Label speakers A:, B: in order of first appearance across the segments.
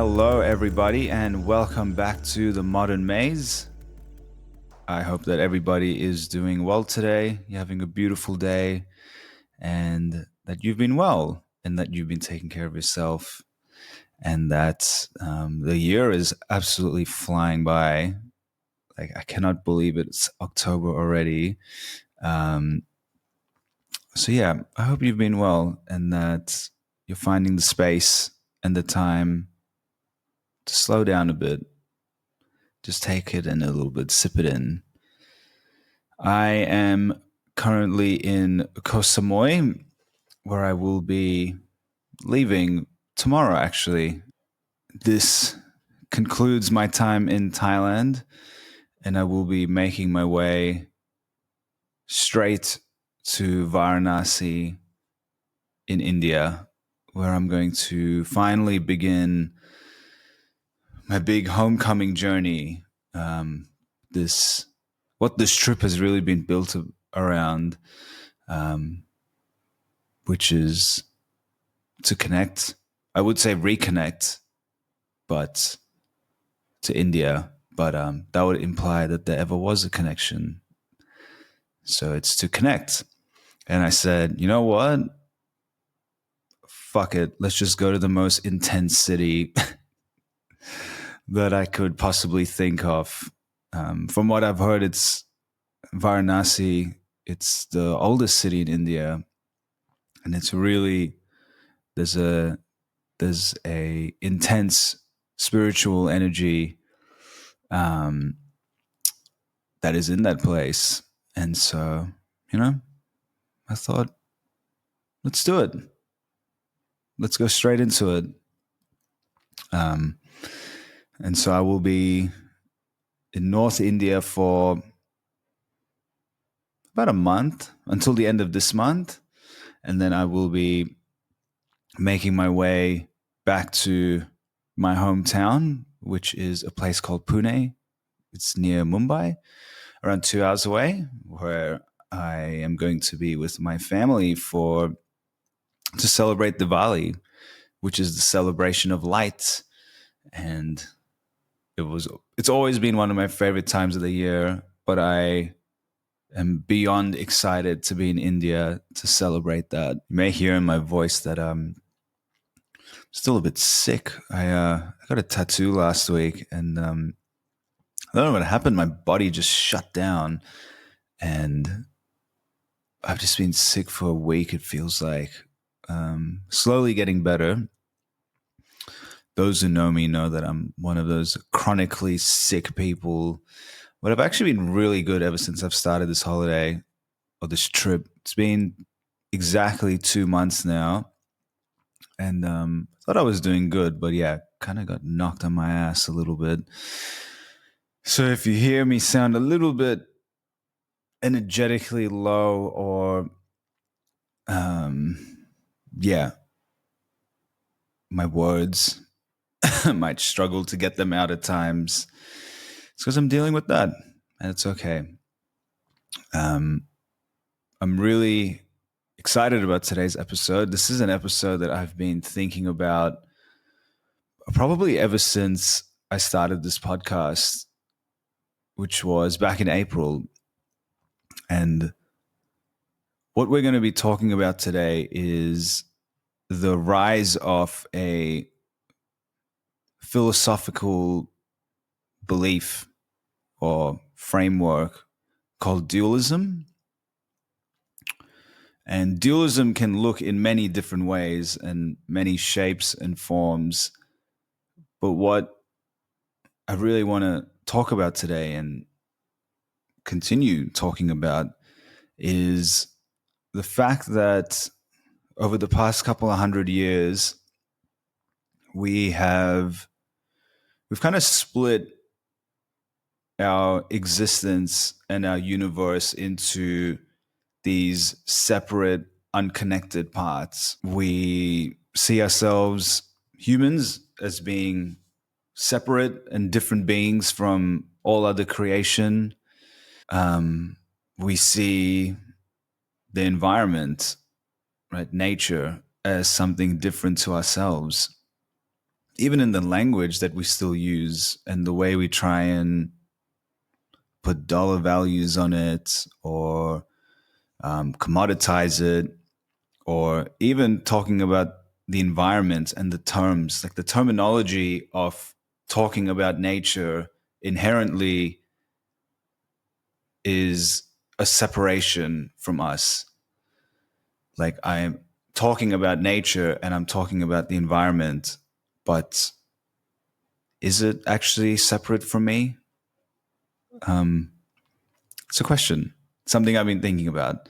A: Hello, everybody, and welcome back to the Modern Maze. I hope that everybody is doing well today. You're having a beautiful day, and that you've been well, and that you've been taking care of yourself, and that the year is absolutely flying by. Like, I cannot believe it's October already. So, yeah, I hope you've been well, and that you're finding the space and the time to slow down a bit. Just take it in a little bit, sip it in. I am currently in Koh Samui, where I will be leaving tomorrow, actually. This concludes my time in Thailand, and I will be making my way straight to Varanasi in India, where I'm going to finally begin my big homecoming journey. What this trip has really been built around, which is to connect. I would say reconnect, but to India. But that would imply that there ever was a connection. So it's to connect. And I said, you know what? Fuck it. Let's just go to the most intense city that I could possibly think of. From what I've heard, it's Varanasi. It's the oldest city in India, and it's really there's a intense spiritual energy that is in that place. And so, I thought, let's do it. Let's go straight into it. And so I will be in North India for about a month, until the end of this month. And then I will be making my way back to my hometown, which is a place called Pune. It's near Mumbai, around 2 hours away, where I am going to be with my family to celebrate Diwali, which is the celebration of light. And it's always been one of my favorite times of the year, but I am beyond excited to be in India to celebrate that. You may hear in my voice that I'm still a bit sick. I got a tattoo last week, and I don't know what happened. My body just shut down, and I've just been sick for a week, it feels like. Slowly getting better. Those who know me know that I'm one of those chronically sick people. But I've actually been really good ever since I've started this holiday or this trip. It's been exactly 2 months now. And thought I was doing good, but yeah, kind of got knocked on my ass a little bit. So if you hear me sound a little bit energetically low, or yeah, my words might struggle to get them out at times, it's because I'm dealing with that, and it's okay. I'm really excited about today's episode. This is an episode that I've been thinking about probably ever since I started this podcast, which was back in April. And what we're going to be talking about today is the rise of a philosophical belief or framework called dualism. And dualism can look in many different ways and many shapes and forms. But what I really want to talk about today and continue talking about is the fact that over the past couple of 100 years, we've kind of split our existence and our universe into these separate, unconnected parts. We see ourselves, humans, as being separate and different beings from all other creation. We see the environment, right, nature, as something different to ourselves. even in the language that we still use and the way we try and put dollar values on it, or commoditize it, or even talking about the environment and the terms, like the terminology of talking about nature inherently is a separation from us. Like, I'm talking about nature and I'm talking about the environment, but is it actually separate from me? It's a question, something I've been thinking about.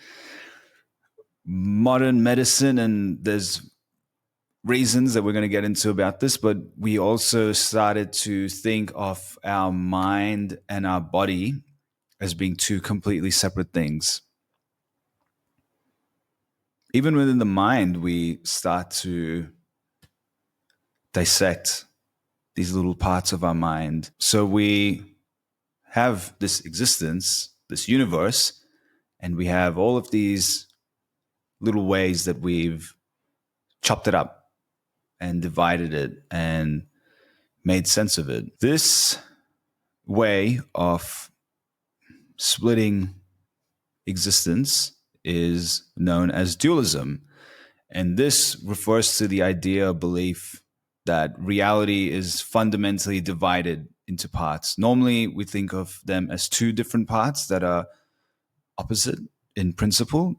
A: Modern medicine, and there's reasons that we're going to get into about this, but we also started to think of our mind and our body as being two completely separate things. Even within the mind, we start to dissect these little parts of our mind. So we have this existence, this universe, and we have all of these little ways that we've chopped it up and divided it and made sense of it. This way of splitting existence is known as dualism. And this refers to the idea or belief that reality is fundamentally divided into parts. Normally, we think of them as two different parts that are opposite in principle.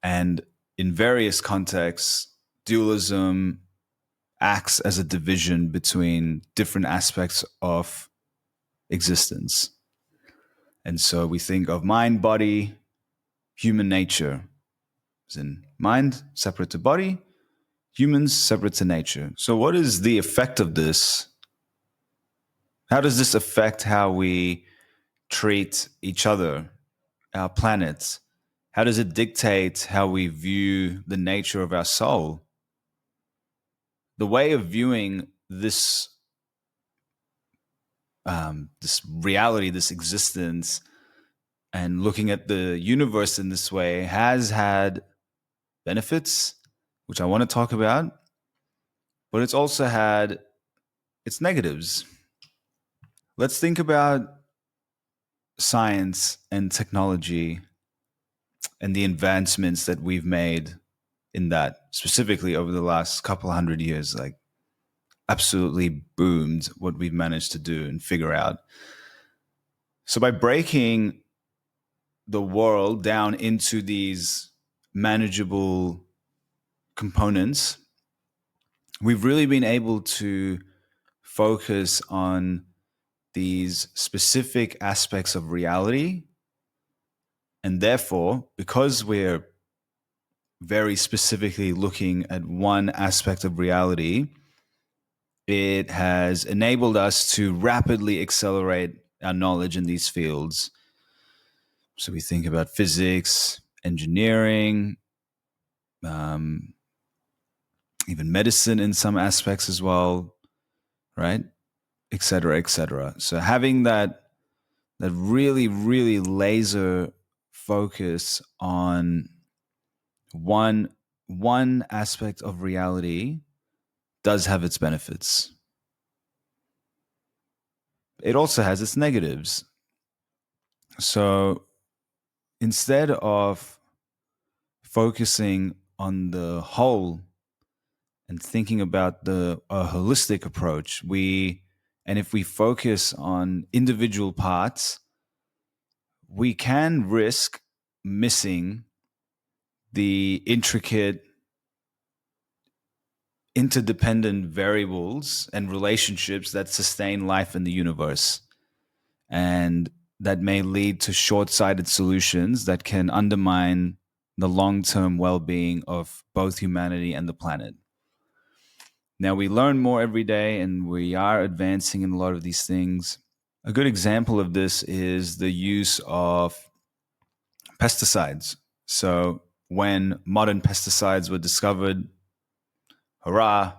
A: And in various contexts, dualism acts as a division between different aspects of existence. And so we think of mind, body, human nature, as in mind separate to body, humans separate to nature. So what is the effect of this? How does this affect how we treat each other, our planet? How does it dictate how we view the nature of our soul? The way of viewing this reality, this existence, and looking at the universe in this way has had benefits, which I want to talk about, but it's also had its negatives. Let's think about science and technology and the advancements that we've made in that, specifically over the last couple hundred years. Like, absolutely boomed what we've managed to do and figure out. So by breaking the world down into these manageable components, we've really been able to focus on these specific aspects of reality. And therefore, because we're very specifically looking at one aspect of reality, it has enabled us to rapidly accelerate our knowledge in these fields. So we think about physics, engineering, even medicine in some aspects as well, right? Et cetera, et cetera. So having that really, really laser focus on one aspect of reality does have its benefits. It also has its negatives. So instead of focusing on the whole and thinking about a holistic approach, and if we focus on individual parts, we can risk missing the intricate interdependent variables and relationships that sustain life in the universe. And that may lead to short-sighted solutions that can undermine the long-term well-being of both humanity and the planet. Now, we learn more every day and we are advancing in a lot of these things. A good example of this is the use of pesticides. So when modern pesticides were discovered, hurrah,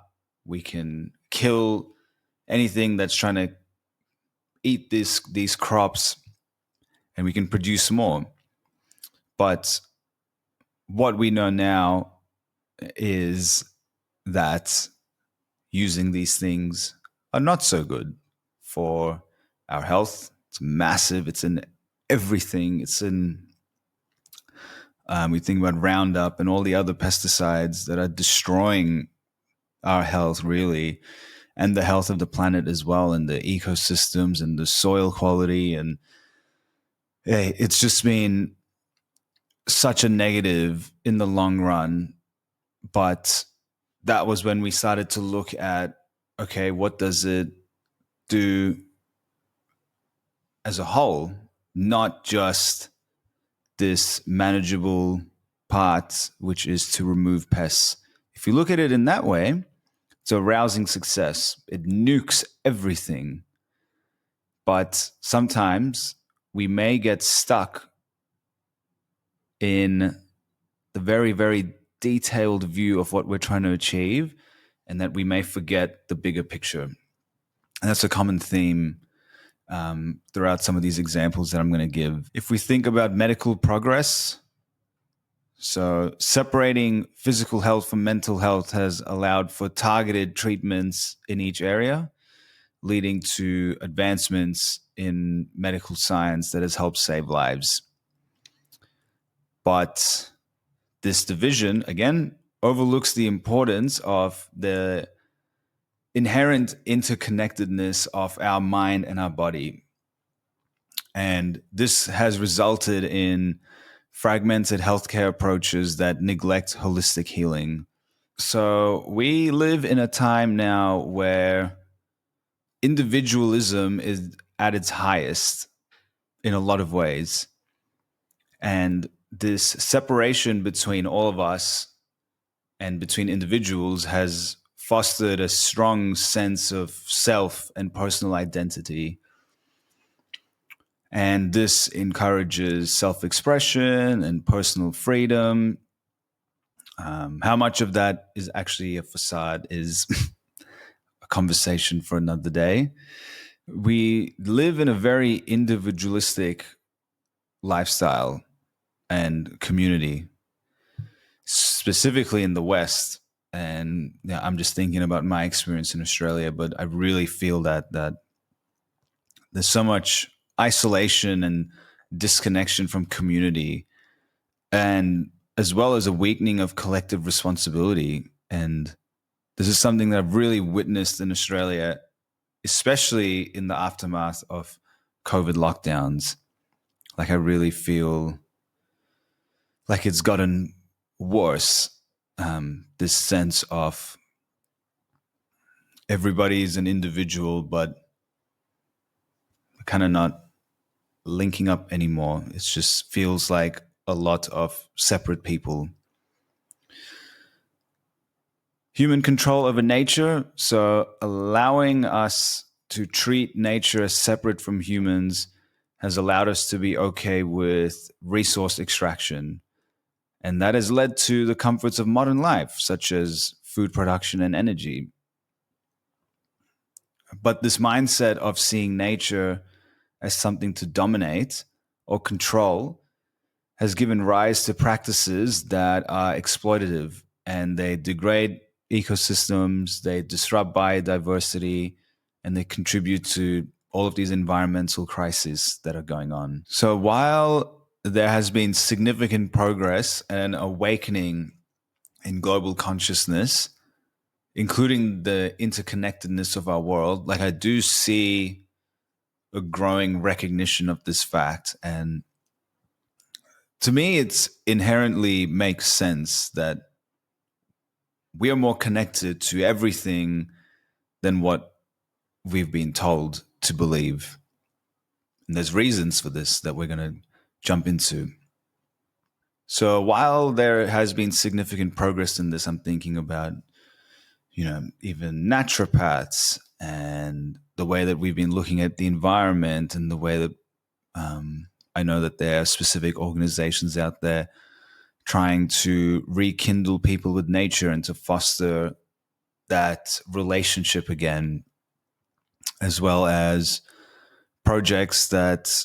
A: we can kill anything that's trying to eat these crops and we can produce more. But what we know now is that using these things are not so good for our health. It's massive. It's in everything. It's in, we think about Roundup and all the other pesticides that are destroying our health, really, and the health of the planet as well, and the ecosystems and the soil quality. And it's just been such a negative in the long run. But that was when we started to look at, okay, what does it do as a whole, not just this manageable part, which is to remove pests. If you look at it in that way, it's a rousing success. It nukes everything. But sometimes we may get stuck in the very, very detailed view of what we're trying to achieve, and that we may forget the bigger picture. And that's a common theme throughout some of these examples that I'm going to give. If we think about medical progress, so separating physical health from mental health has allowed for targeted treatments in each area, leading to advancements in medical science that has helped save lives. But this division, again, overlooks the importance of the inherent interconnectedness of our mind and our body. And this has resulted in fragmented healthcare approaches that neglect holistic healing. So we live in a time now where individualism is at its highest in a lot of ways. And this separation between all of us and between individuals has fostered a strong sense of self and personal identity. And this encourages self-expression and personal freedom. How much of that is actually a facade is a conversation for another day. We live in a very individualistic lifestyle and community, specifically in the West. And I'm just thinking about my experience in Australia, but I really feel that there's so much isolation and disconnection from community, and as well as a weakening of collective responsibility. And this is something that I've really witnessed in Australia, especially in the aftermath of COVID lockdowns. Like, I really feel like it's gotten worse. This sense of everybody's an individual, but kind of not linking up anymore. It just feels like a lot of separate people. Human control over nature, so allowing us to treat nature as separate from humans has allowed us to be okay with resource extraction. And that has led to the comforts of modern life, such as food production and energy. But this mindset of seeing nature as something to dominate or control has given rise to practices that are exploitative, and they degrade ecosystems, they disrupt biodiversity, and they contribute to all of these environmental crises that are going on. So while there has been significant progress and awakening in global consciousness, including the interconnectedness of our world, like, I do see a growing recognition of this fact. And to me, it's inherently makes sense that we are more connected to everything than what we've been told to believe. And there's reasons for this that we're going to jump into. So while there has been significant progress in this, I'm thinking about, even naturopaths and the way that we've been looking at the environment, and the way that I know that there are specific organizations out there trying to rekindle people with nature and to foster that relationship again, as well as projects that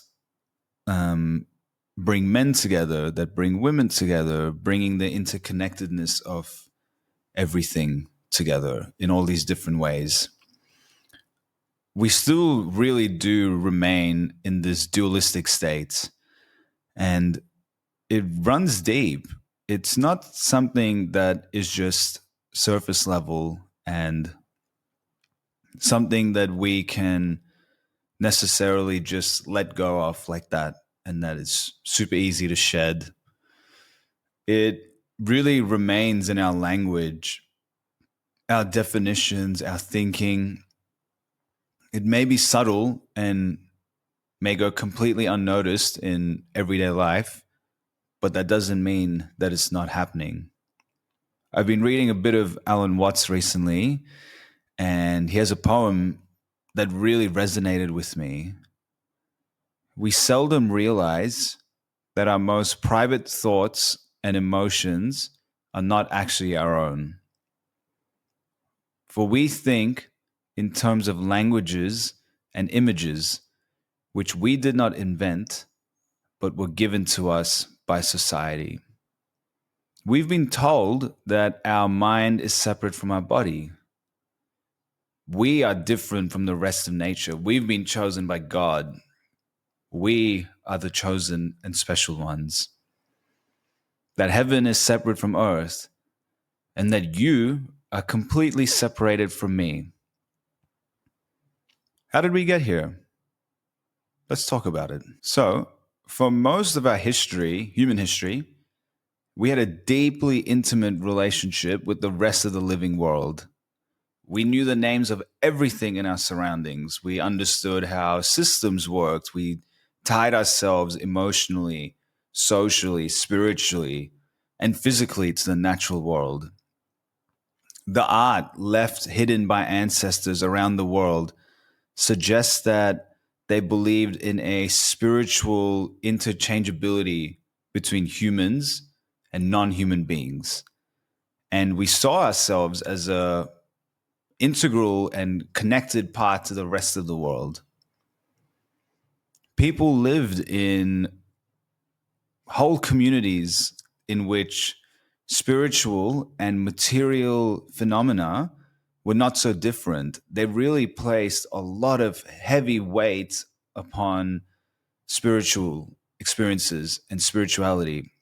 A: bring men together, that bring women together, bringing the interconnectedness of everything together in all these different ways. We still really do remain in this dualistic state, and it runs deep. It's not something that is just surface level and something that we can necessarily just let go of like that, and that it's super easy to shed. It really remains in our language, our definitions, our thinking. It may be subtle and may go completely unnoticed in everyday life, but that doesn't mean that it's not happening. I've been reading a bit of Alan Watts recently, and he has a poem that really resonated with me. We seldom realize that our most private thoughts and emotions are not actually our own. For we think in terms of languages and images which we did not invent, but were given to us by society. We've been told that our mind is separate from our body. We are different from the rest of nature. We've been chosen by God. We are the chosen and special ones. That heaven is separate from earth, and that you are completely separated from me. How did we get here? Let's talk about it. So, for most of our history, human history, we had a deeply intimate relationship with the rest of the living world. We knew the names of everything in our surroundings. We understood how systems worked. We tied ourselves emotionally, socially, spiritually, and physically to the natural world. The art left hidden by ancestors around the world suggests that they believed in a spiritual interchangeability between humans and non-human beings. And we saw ourselves as a integral and connected part to the rest of the world. People lived in whole communities in which spiritual and material phenomena were not so different. They really placed a lot of heavy weight upon spiritual experiences and spirituality.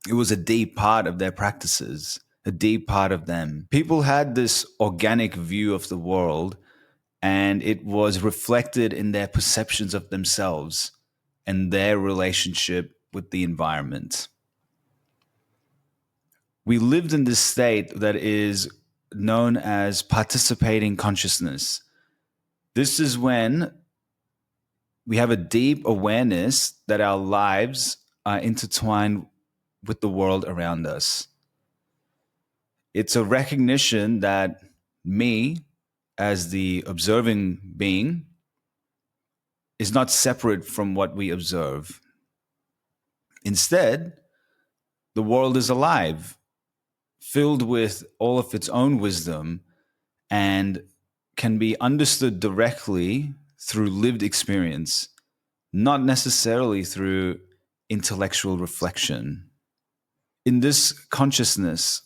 A: It was a deep part of their practices, a deep part of them. People had this organic view of the world, and it was reflected in their perceptions of themselves and their relationship with the environment. We lived in this state that is known as participating consciousness. This is when we have a deep awareness that our lives are intertwined with the world around us. It's a recognition that me, as the observing being, is not separate from what we observe. Instead, the world is alive, filled with all of its own wisdom, and can be understood directly through lived experience, not necessarily through intellectual reflection. In this consciousness,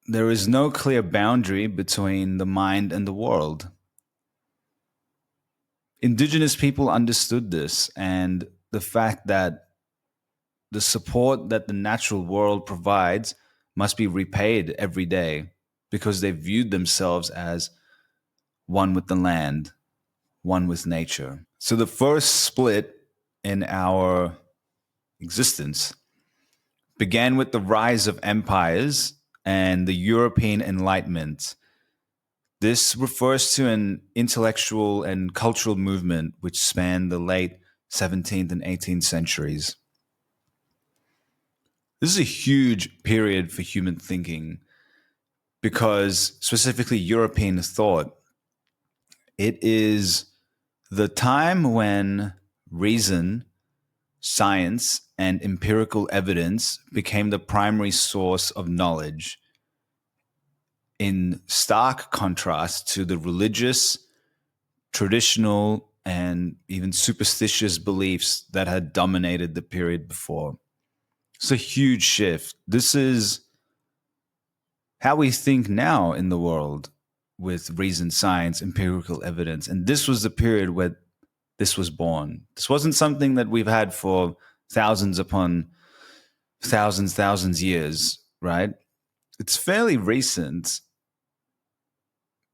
A: there is no clear boundary between the mind and the world. Indigenous people understood this, and the fact that the support that the natural world provides must be repaid every day because they viewed themselves as one with the land, one with nature. So the first split in our existence began with the rise of empires and the European Enlightenment. This refers to an intellectual and cultural movement which spanned the late 17th and 18th centuries. This is a huge period for human thinking because, specifically European thought, it is the time when reason, science, and empirical evidence became the primary source of knowledge, in stark contrast to the religious, traditional, and even superstitious beliefs that had dominated the period before. It's a huge shift. This is how we think now in the world with reason, science, empirical evidence. And this was the period where this was born. This wasn't something that we've had for thousands upon thousands years, right? It's fairly recent.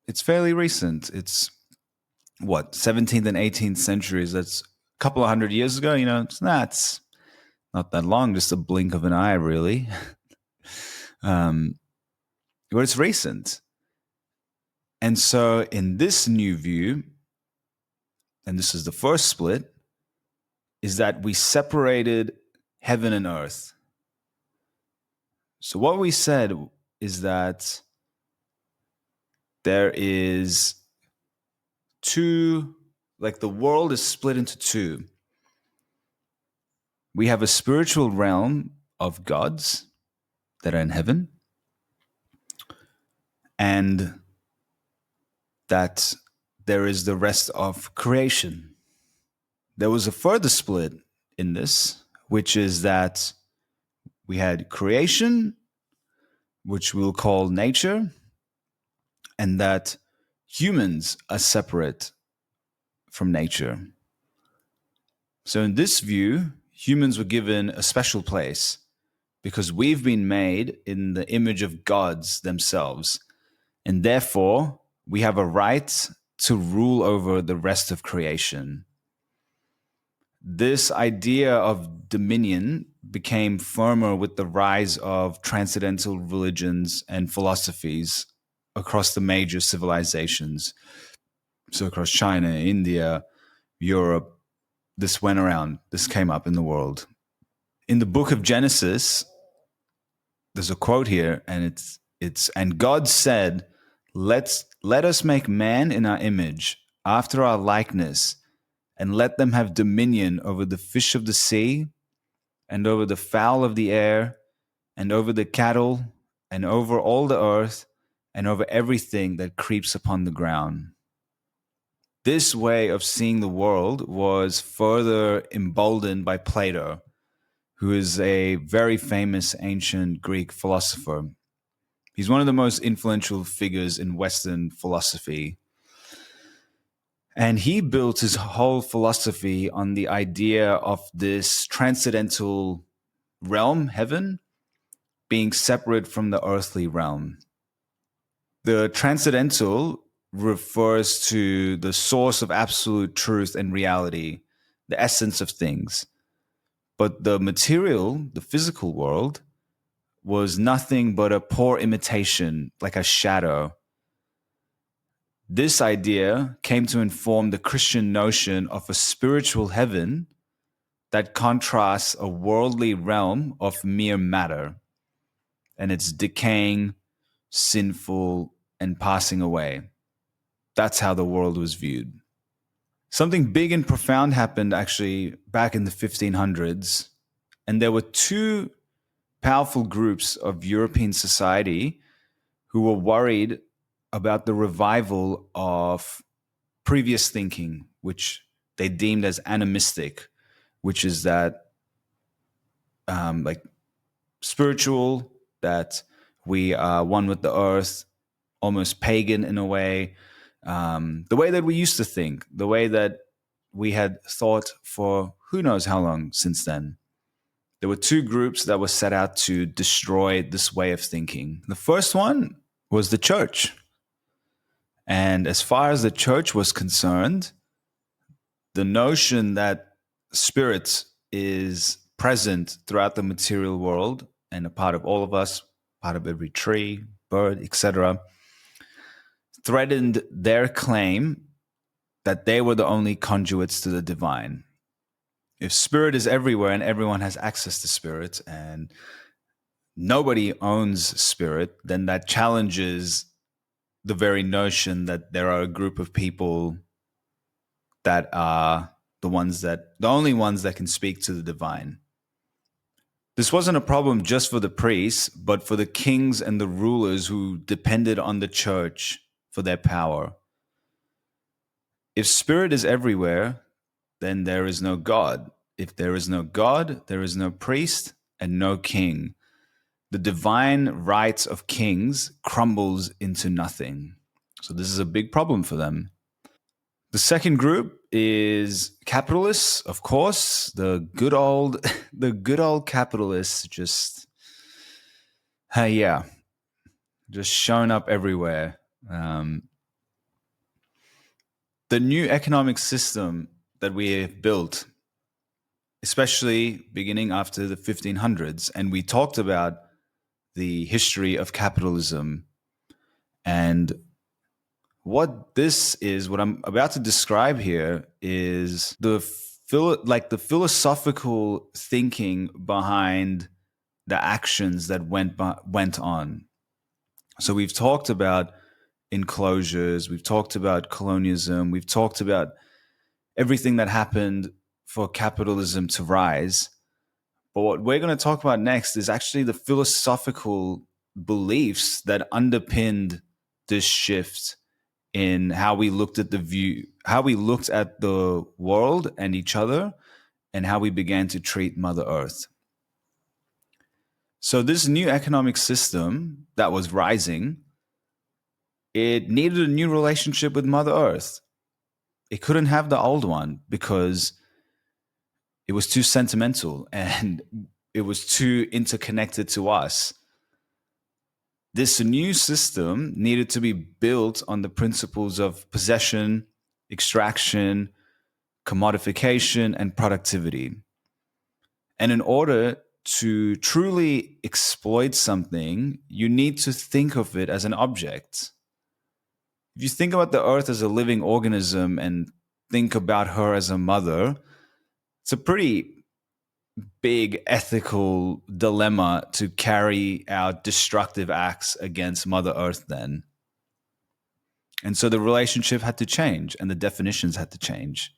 A: It's what, 17th and 18th centuries. That's a couple of hundred years ago. It's not that long, just a blink of an eye, really. But it's recent. And so in this new view, and this is the first split, is that we separated heaven and earth. So what we said is that there is two, like the world is split into two. We have a spiritual realm of gods that are in heaven, and that there is the rest of creation. There was a further split in this, which is that we had creation, which we'll call nature, and that humans are separate from nature. So in this view, humans were given a special place because we've been made in the image of gods themselves. And therefore, we have a right to rule over the rest of creation. This idea of dominion became firmer with the rise of transcendental religions and philosophies across the major civilizations. So across China, India, Europe, this went around, this came up in the world. In the book of Genesis, there's a quote here, and it's and God said, let us make man in our image, after our likeness, and let them have dominion over the fish of the sea, and over the fowl of the air, and over the cattle, and over all the earth, and over everything that creeps upon the ground. This way of seeing the world was further emboldened by Plato, who is a very famous ancient Greek philosopher. He's one of the most influential figures in Western philosophy. And he built his whole philosophy on the idea of this transcendental realm, heaven, being separate from the earthly realm. The transcendental refers to the source of absolute truth and reality, the essence of things. But the material, the physical world, was nothing but a poor imitation, like a shadow. This idea came to inform the Christian notion of a spiritual heaven that contrasts a worldly realm of mere matter, and it's decaying, sinful, and passing away. That's how the world was viewed. Something big and profound happened actually back in the 1500s, and there were two powerful groups of European society who were worried about the revival of previous thinking, which they deemed as animistic, which is that like spiritual, that we are one with the earth, almost pagan in a way, the way that we used to think, the way that we had thought for who knows how long since then. There were two groups that were set out to destroy this way of thinking. The first one was the church. And as far as the church was concerned, the notion that spirit is present throughout the material world and a part of all of us, part of every tree, bird, etc., threatened their claim that they were the only conduits to the divine. If spirit is everywhere and everyone has access to spirit and nobody owns spirit, then that challenges the very notion that there are a group of people that are the only ones that can speak to the divine. This wasn't a problem just for the priests, but for the kings and the rulers who depended on the church for their power. If spirit is everywhere, then there is no God. If there is no God, there is no priest and no king. The divine right of kings crumbles into nothing. So this is a big problem for them. The second group is capitalists, of course. The good old the good old capitalists just yeah, just showing up everywhere. The new economic system that we have built, especially beginning after the 1500s, and we talked about the history of capitalism and what I'm about to describe here is the philosophical thinking behind the actions that went on. So we've talked about enclosures, we've talked about colonialism, we've talked about everything that happened for capitalism to rise. But what we're going to talk about next is actually the philosophical beliefs that underpinned this shift in how we looked at how we looked at the world and each other, and how we began to treat Mother Earth. So this new economic system that was rising, it needed a new relationship with Mother Earth. It couldn't have the old one because it was too sentimental and it was too interconnected to us. This new system needed to be built on the principles of possession, extraction, commodification, and productivity. And in order to truly exploit something, you need to think of it as an object. If you think about the earth as a living organism and think about her as a mother, it's a pretty big ethical dilemma to carry out destructive acts against Mother Earth then. And so the relationship had to change and the definitions had to change.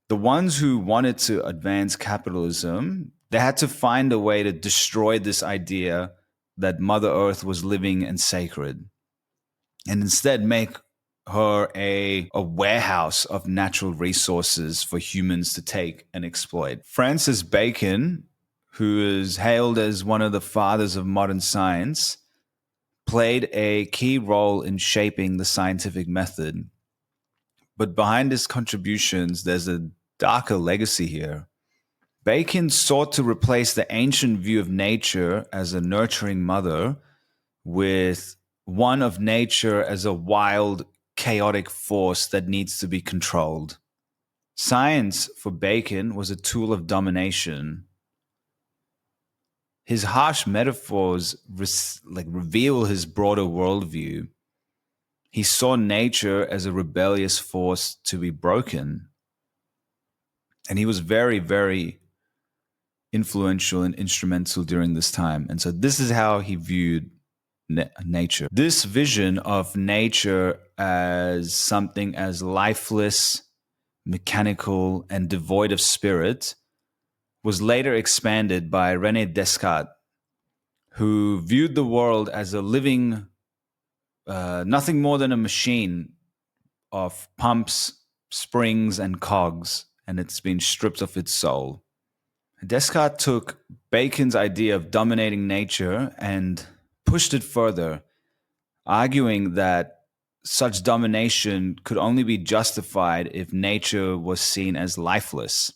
A: The ones who wanted to advance capitalism, they had to find a way to destroy this idea that Mother Earth was living and sacred, and instead make her a warehouse of natural resources for humans to take and exploit. Francis Bacon, who is hailed as one of the fathers of modern science, played a key role in shaping the scientific method. But behind his contributions, there's a darker legacy here. Bacon sought to replace the ancient view of nature as a nurturing mother with one of nature as a wild, chaotic force that needs to be controlled. Science for Bacon was a tool of domination. His harsh metaphors reveal his broader worldview. He saw nature as a rebellious force to be broken. And he was very, very influential and instrumental during this time. And so this is how he viewed nature. This vision of nature as something as lifeless, mechanical, and devoid of spirit was later expanded by René Descartes, who viewed the world as a living, nothing more than a machine of pumps, springs, and cogs, and it's been stripped of its soul. Descartes took Bacon's idea of dominating nature and pushed it further, arguing that such domination could only be justified if nature was seen as lifeless.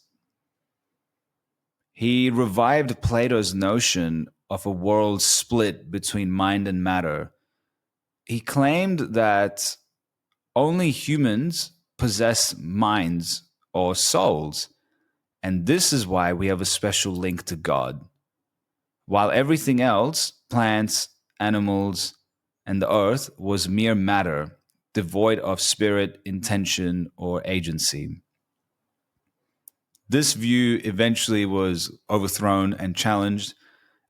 A: He revived Plato's notion of a world split between mind and matter. He claimed that only humans possess minds or souls, and this is why we have a special link to God. While everything else, plants, animals, and the earth, was mere matter, devoid of spirit, intention, or agency. This view eventually was overthrown and challenged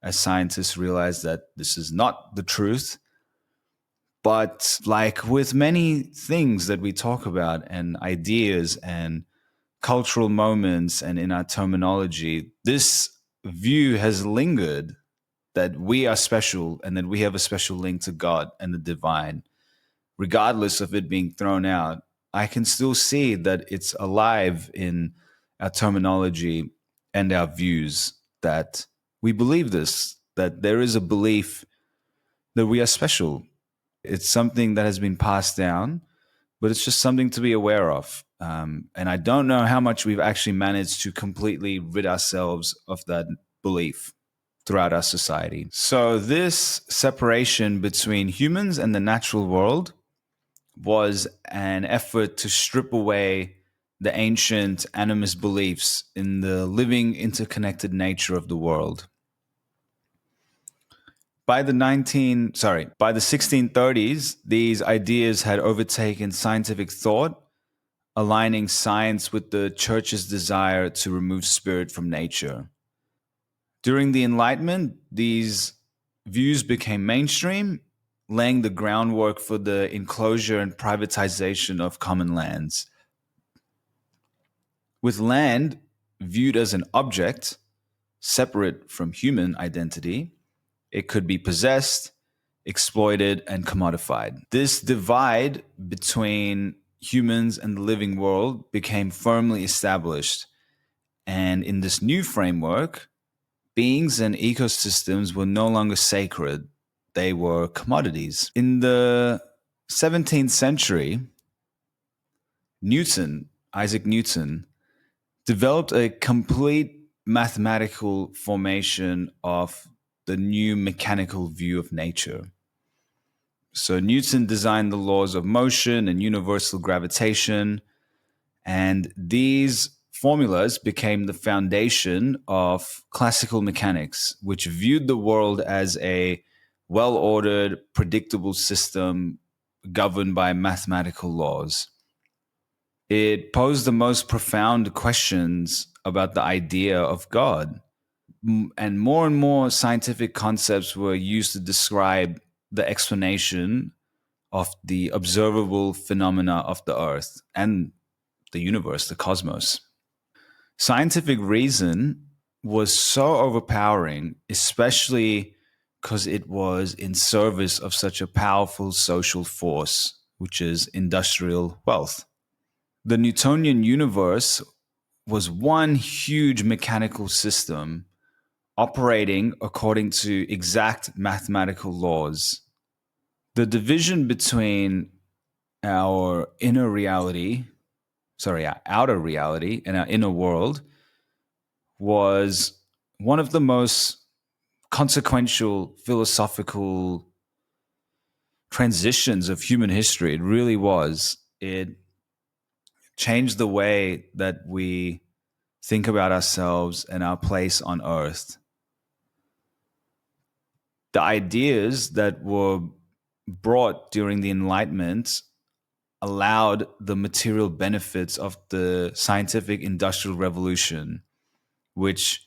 A: as scientists realized that this is not the truth. But like with many things that we talk about and ideas and cultural moments and in our terminology, this view has lingered that we are special and that we have a special link to God and the divine. Regardless of it being thrown out, I can still see that it's alive in our terminology and our views, that we believe this, that there is a belief that we are special. It's something that has been passed down, but it's just something to be aware of. And I don't know how much we've actually managed to completely rid ourselves of that belief throughout our society. So, this separation between humans and the natural world was an effort to strip away the ancient animist beliefs in the living, interconnected nature of the world. By the 1630s, these ideas had overtaken scientific thought, aligning science with the church's desire to remove spirit from nature. During the Enlightenment, these views became mainstream, laying the groundwork for the enclosure and privatization of common lands. With land viewed as an object separate from human identity, it could be possessed, exploited, and commodified. This divide between humans and the living world became firmly established. And in this new framework, beings and ecosystems were no longer sacred, they were commodities. In the 17th century, Isaac Newton, developed a complete mathematical formation of the new mechanical view of nature. So Newton designed the laws of motion and universal gravitation, and these formulas became the foundation of classical mechanics, which viewed the world as a well-ordered, predictable system governed by mathematical laws. It posed the most profound questions about the idea of God. And more scientific concepts were used to describe the explanation of the observable phenomena of the earth and the universe, the cosmos. Scientific reason was so overpowering, especially because it was in service of such a powerful social force, which is industrial wealth. The Newtonian universe was one huge mechanical system operating according to exact mathematical laws. The division between our our outer reality and our inner world was one of the most consequential philosophical transitions of human history. It really was. It changed the way that we think about ourselves and our place on earth. The ideas that were brought during the Enlightenment allowed the material benefits of the scientific industrial revolution, which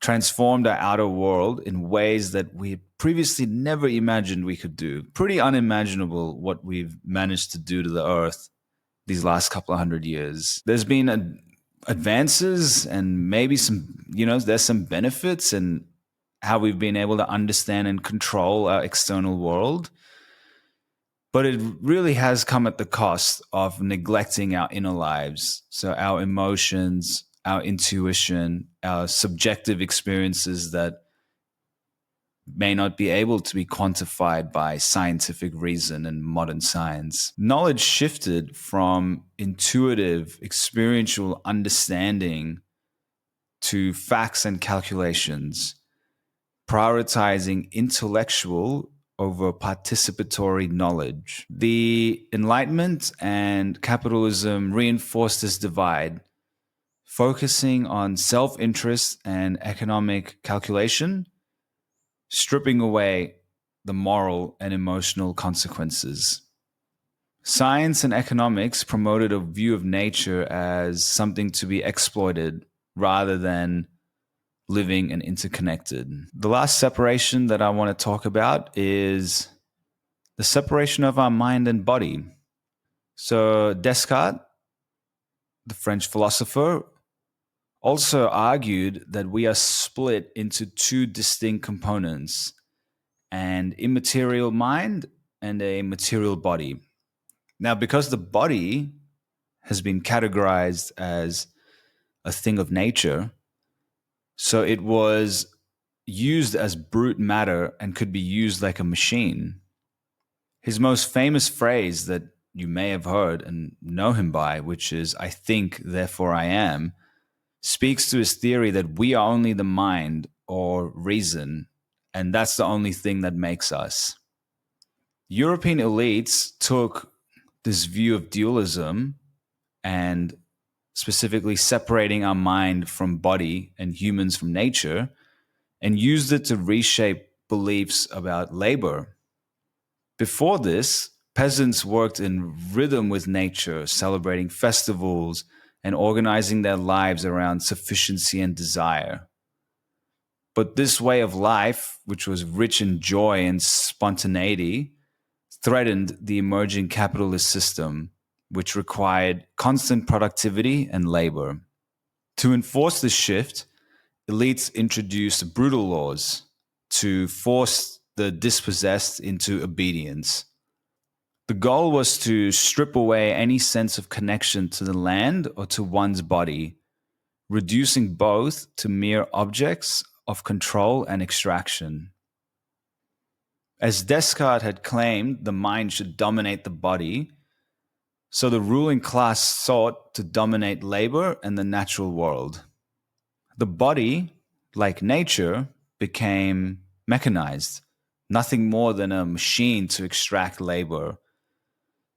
A: transformed our outer world in ways that we previously never imagined we could do. Pretty unimaginable what we've managed to do to the earth these last couple of hundred years. There's been advances and maybe there's some benefits in how we've been able to understand and control our external world. But it really has come at the cost of neglecting our inner lives. So our emotions, our intuition, our subjective experiences that may not be able to be quantified by scientific reason and modern science. Knowledge shifted from intuitive, experiential understanding to facts and calculations, prioritizing intellectual over participatory knowledge. The Enlightenment and capitalism reinforced this divide, focusing on self-interest and economic calculation, stripping away the moral and emotional consequences. Science and economics promoted a view of nature as something to be exploited rather than living and interconnected. The last separation that I want to talk about is the separation of our mind and body. So Descartes, the French philosopher, also argued that we are split into two distinct components, an immaterial mind and a material body. Now, because the body has been categorized as a thing of nature, so it was used as brute matter and could be used like a machine. His most famous phrase that you may have heard and know him by, which is, "I think, therefore I am," speaks to his theory that we are only the mind or reason, and that's the only thing that makes us. European elites took this view of dualism and specifically separating our mind from body and humans from nature and used it to reshape beliefs about labor. Before this, peasants worked in rhythm with nature, celebrating festivals and organizing their lives around sufficiency and desire. But this way of life, which was rich in joy and spontaneity, threatened the emerging capitalist system, which required constant productivity and labor. To enforce this shift, elites introduced brutal laws to force the dispossessed into obedience. The goal was to strip away any sense of connection to the land or to one's body, reducing both to mere objects of control and extraction. As Descartes had claimed the mind should dominate the body, so the ruling class sought to dominate labor and the natural world. The body, like nature, became mechanized, nothing more than a machine to extract labor.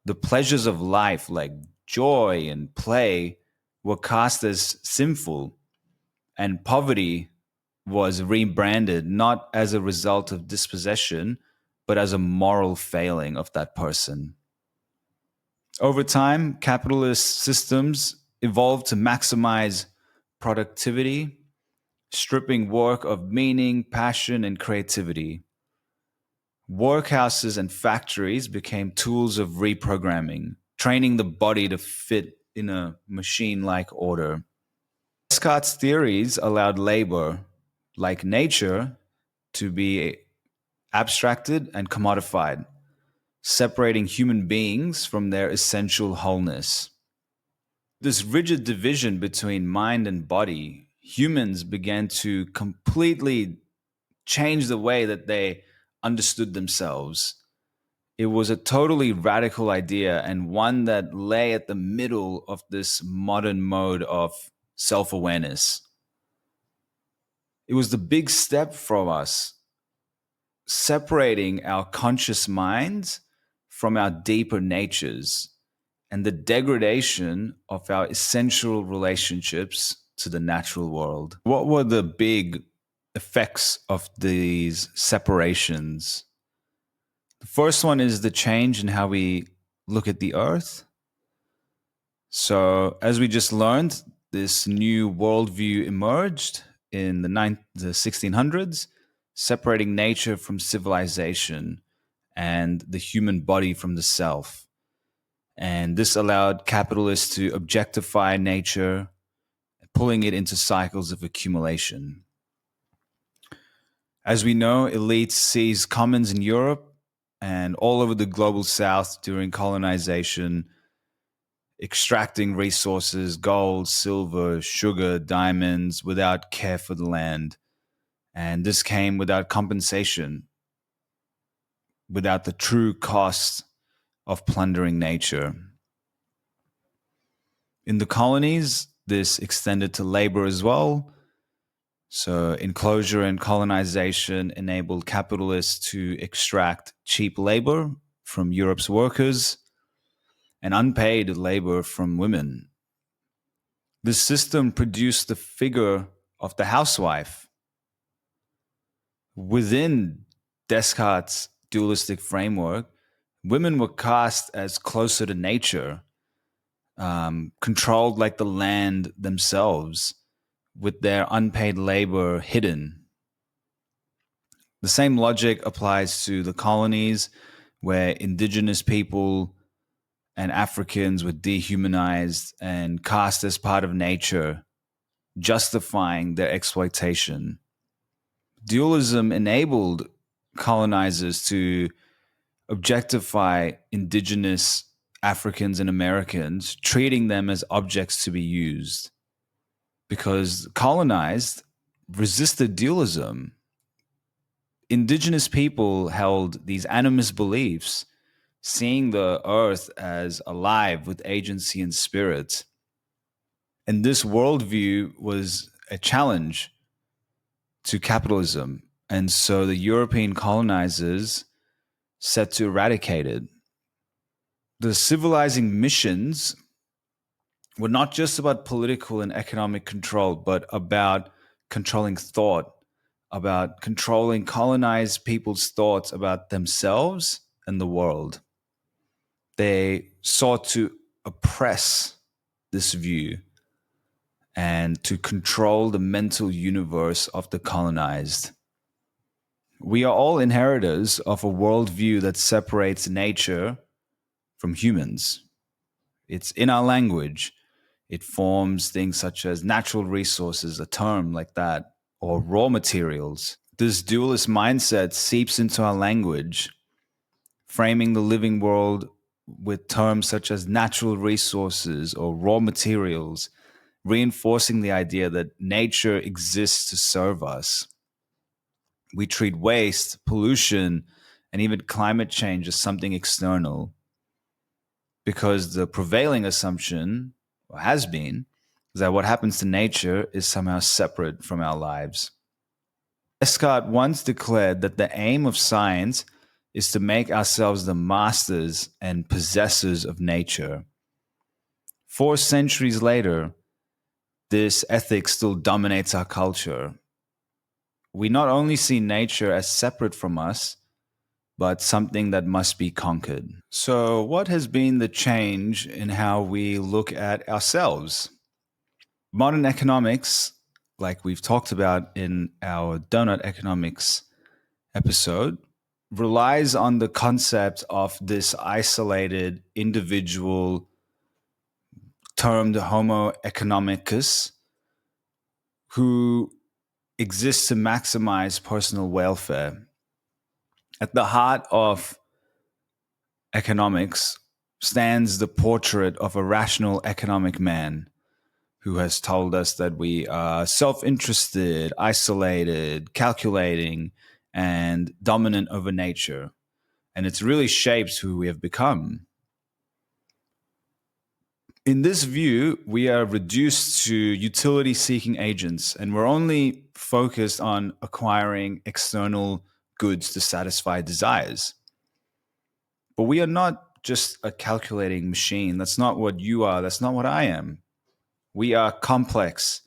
A: The pleasures of life, like joy and play, were cast as sinful, and poverty was rebranded not as a result of dispossession, but as a moral failing of that person. Over time, capitalist systems evolved to maximize productivity, stripping work of meaning, passion, and creativity. Workhouses and factories became tools of reprogramming, training the body to fit in a machine like order. Descartes' theories allowed labor, like nature, to be abstracted and commodified, separating human beings from their essential wholeness. This rigid division between mind and body, humans began to completely change the way that they understood themselves. It was a totally radical idea and one that lay at the middle of this modern mode of self awareness. It was the big step from us, separating our conscious minds from our deeper natures and the degradation of our essential relationships to the natural world. What were the big effects of these separations? The first one is the change in how we look at the earth. So, as we just learned, this new worldview emerged in the 1600s, separating nature from civilization and the human body from the self. And this allowed capitalists to objectify nature, pulling it into cycles of accumulation. As we know, elites seized commons in Europe and all over the global south during colonization, extracting resources, gold, silver, sugar, diamonds, without care for the land. And this came without compensation, without the true cost of plundering nature. In the colonies, this extended to labor as well. So, enclosure and colonization enabled capitalists to extract cheap labor from Europe's workers and unpaid labor from women. This system produced the figure of the housewife. Within Descartes' dualistic framework, women were cast as closer to nature, controlled like the land themselves, with their unpaid labor hidden. The same logic applies to the colonies, where indigenous people and Africans were dehumanized and cast as part of nature, justifying their exploitation. Dualism enabled colonizers to objectify indigenous Africans and Americans, treating them as objects to be used. Because colonized resisted dualism. indigenous people held these animist beliefs, seeing the earth as alive with agency and spirit. And this worldview was a challenge to capitalism. And so the European colonizers set to eradicate it. The civilizing missions were not just about political and economic control, but about controlling thought, about controlling colonized people's thoughts about themselves and the world. They sought to oppress this view and to control the mental universe of the colonized. We are all inheritors of a worldview that separates nature from humans. It's in our language. It forms things such as natural resources, a term like that, or raw materials. This dualist mindset seeps into our language, framing the living world with terms such as natural resources or raw materials, reinforcing the idea that nature exists to serve us. We treat waste, pollution, and even climate change as something external because the prevailing assumption, or has been, is that what happens to nature is somehow separate from our lives. Descartes once declared that the aim of science is to make ourselves the masters and possessors of nature. 4 centuries later, this ethic still dominates our culture. We not only see nature as separate from us, but something that must be conquered. So, what has been the change in how we look at ourselves? Modern economics, like we've talked about in our donut economics episode, relies on the concept of this isolated individual termed Homo economicus who exists to maximize personal welfare. At the heart of economics stands the portrait of a rational economic man who has told us that we are self interested, isolated, calculating, and dominant over nature. And it's really shaped who we have become. In this view, we are reduced to utility seeking agents, and we're only focused on acquiring external goods to satisfy desires. But we are not just a calculating machine. That's not what you are. That's not what I am. We are complex,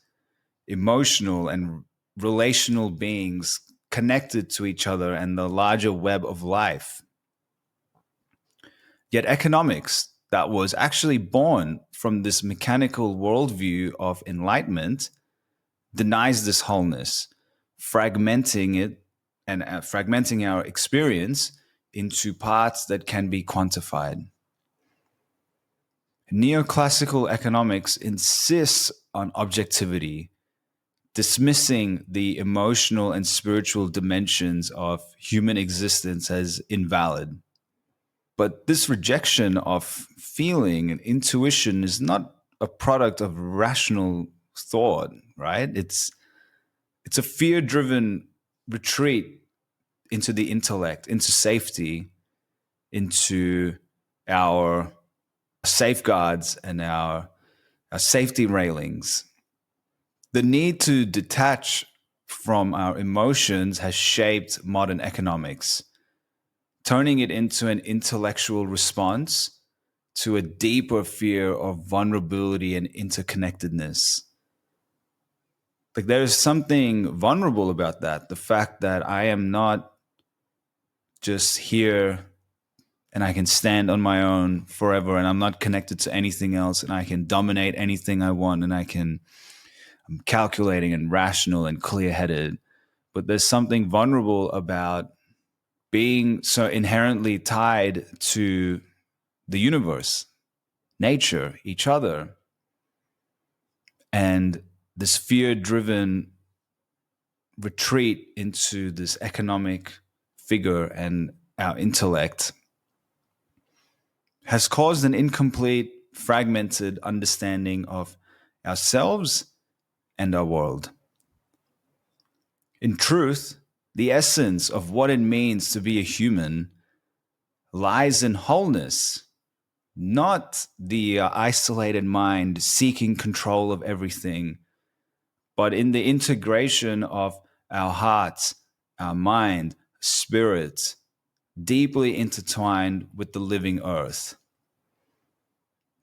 A: emotional, and relational beings connected to each other and the larger web of life. Yet economics, that was actually born from this mechanical worldview of enlightenment, denies this wholeness, fragmenting it and fragmenting our experience into parts that can be quantified. Neoclassical economics insists on objectivity, dismissing the emotional and spiritual dimensions of human existence as invalid. But this rejection of feeling and intuition is not a product of rational thought, right? It's a fear-driven retreat into the intellect, into safety, into our safeguards and our safety railings. The need to detach from our emotions has shaped modern economics, turning it into an intellectual response to a deeper fear of vulnerability and interconnectedness. Like there is something vulnerable about that. The fact that I am not just here and I can stand on my own forever and I'm not connected to anything else and I can dominate anything I want and I'm calculating and rational and clear-headed. But there's something vulnerable about being so inherently tied to the universe, nature, each other, and this fear-driven retreat into this economic figure and our intellect has caused an incomplete, fragmented understanding of ourselves and our world. In truth, The essence of what it means to be a human lies in wholeness, not the isolated mind seeking control of everything, but in the integration of our hearts, our mind, spirit, deeply intertwined with the living earth.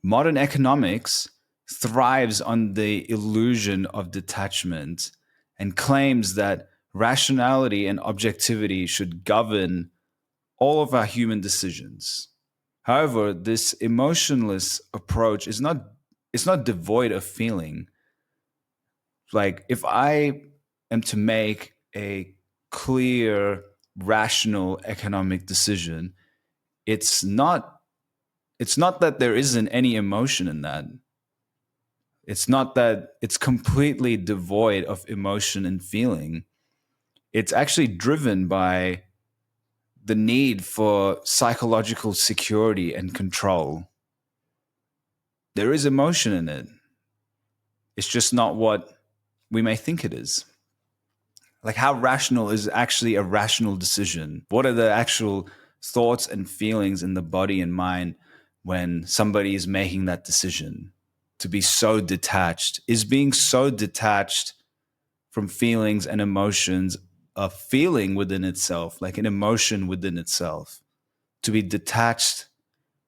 A: Modern economics thrives on the illusion of detachment and claims that rationality and objectivity should govern all of our human decisions. However, this emotionless approach is not it's not devoid of feeling. Like if I am to make a clear, rational economic decision, it's not it's not that there isn't any emotion in that. It's not that it's completely devoid of emotion and feeling. It's actually driven by the need for psychological security and control. There is emotion in it. It's just not what we may think it is. Like, how rational is actually a rational decision? What are the actual thoughts and feelings in the body and mind when somebody is making that decision to be so detached? Is being so detached from feelings and emotions a feeling within itself, like an emotion within itself? To be detached